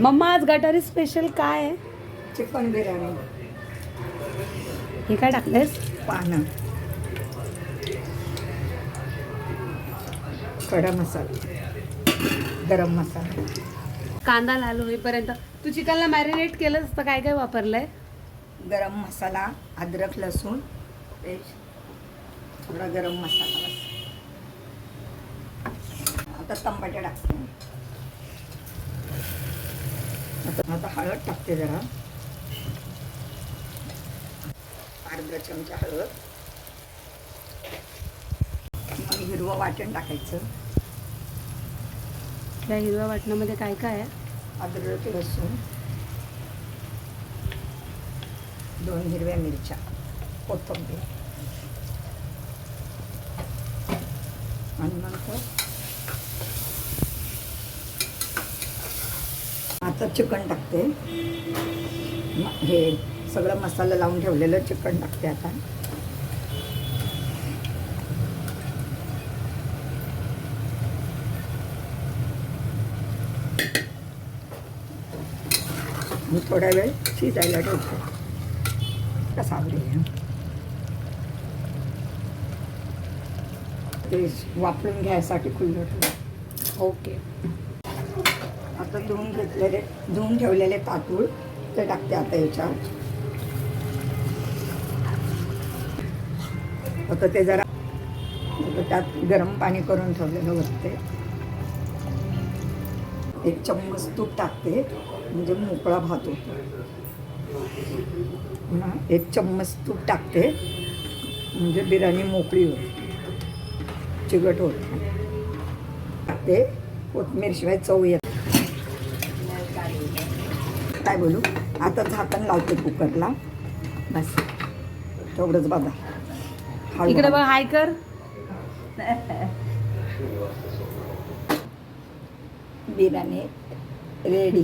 Mamma आज गटारी special काय आहे? चिकन बिर्याणी. हे काय टाकलेस? पानं, खडा मसाला, गरम मसाला. कांदा लाल होईपर्यंत. तू चिकनला मॅरिनेट केलंस तर काय काय वापरलंय? गरम मसाला, अद्रक लसूण पेस्ट, थोडा गरम मसाला बस. आता टमाटे टाकते. आता हळद टाकते जरा, अर्धा चमचा हळद. मग हिरवं वाटण टाकायचं. त्या हिरव्या वाटणामध्ये काय काय आहे? अद्रक लसूण, 2 हिरव्या मिरच्या, कोथिंबीर आणि नंतर आता चिकन टाकते. हे सगळं मसाला लावून ठेवलेलं चिकन टाकते आता. मी थोडा वेळ शिजायला ठेवते. कसा आवडेल ते वापरून घ्यायसाठी खुल्लं ठेवलं. ओके. आता धुवून ठेवलेले तांदूळ ते टाकते आता याच्यात. आता ते जरा त्यात गरम पाणी करून ठेवलेलं होते. 1 चम्मच तूप टाकते म्हणजे मोकळा भात होतो. 1 चम्मच तूप टाकते म्हणजे बिर्याणी मोकळी होते, चिकट होत. टाकते कोथिंबीर शिवाय चव येत. काय बोलू, आता झाकण लावते कुकरला. बस तेवढंच बघा. इकडे बघ, हाय कर. बिर्याणी रेडी.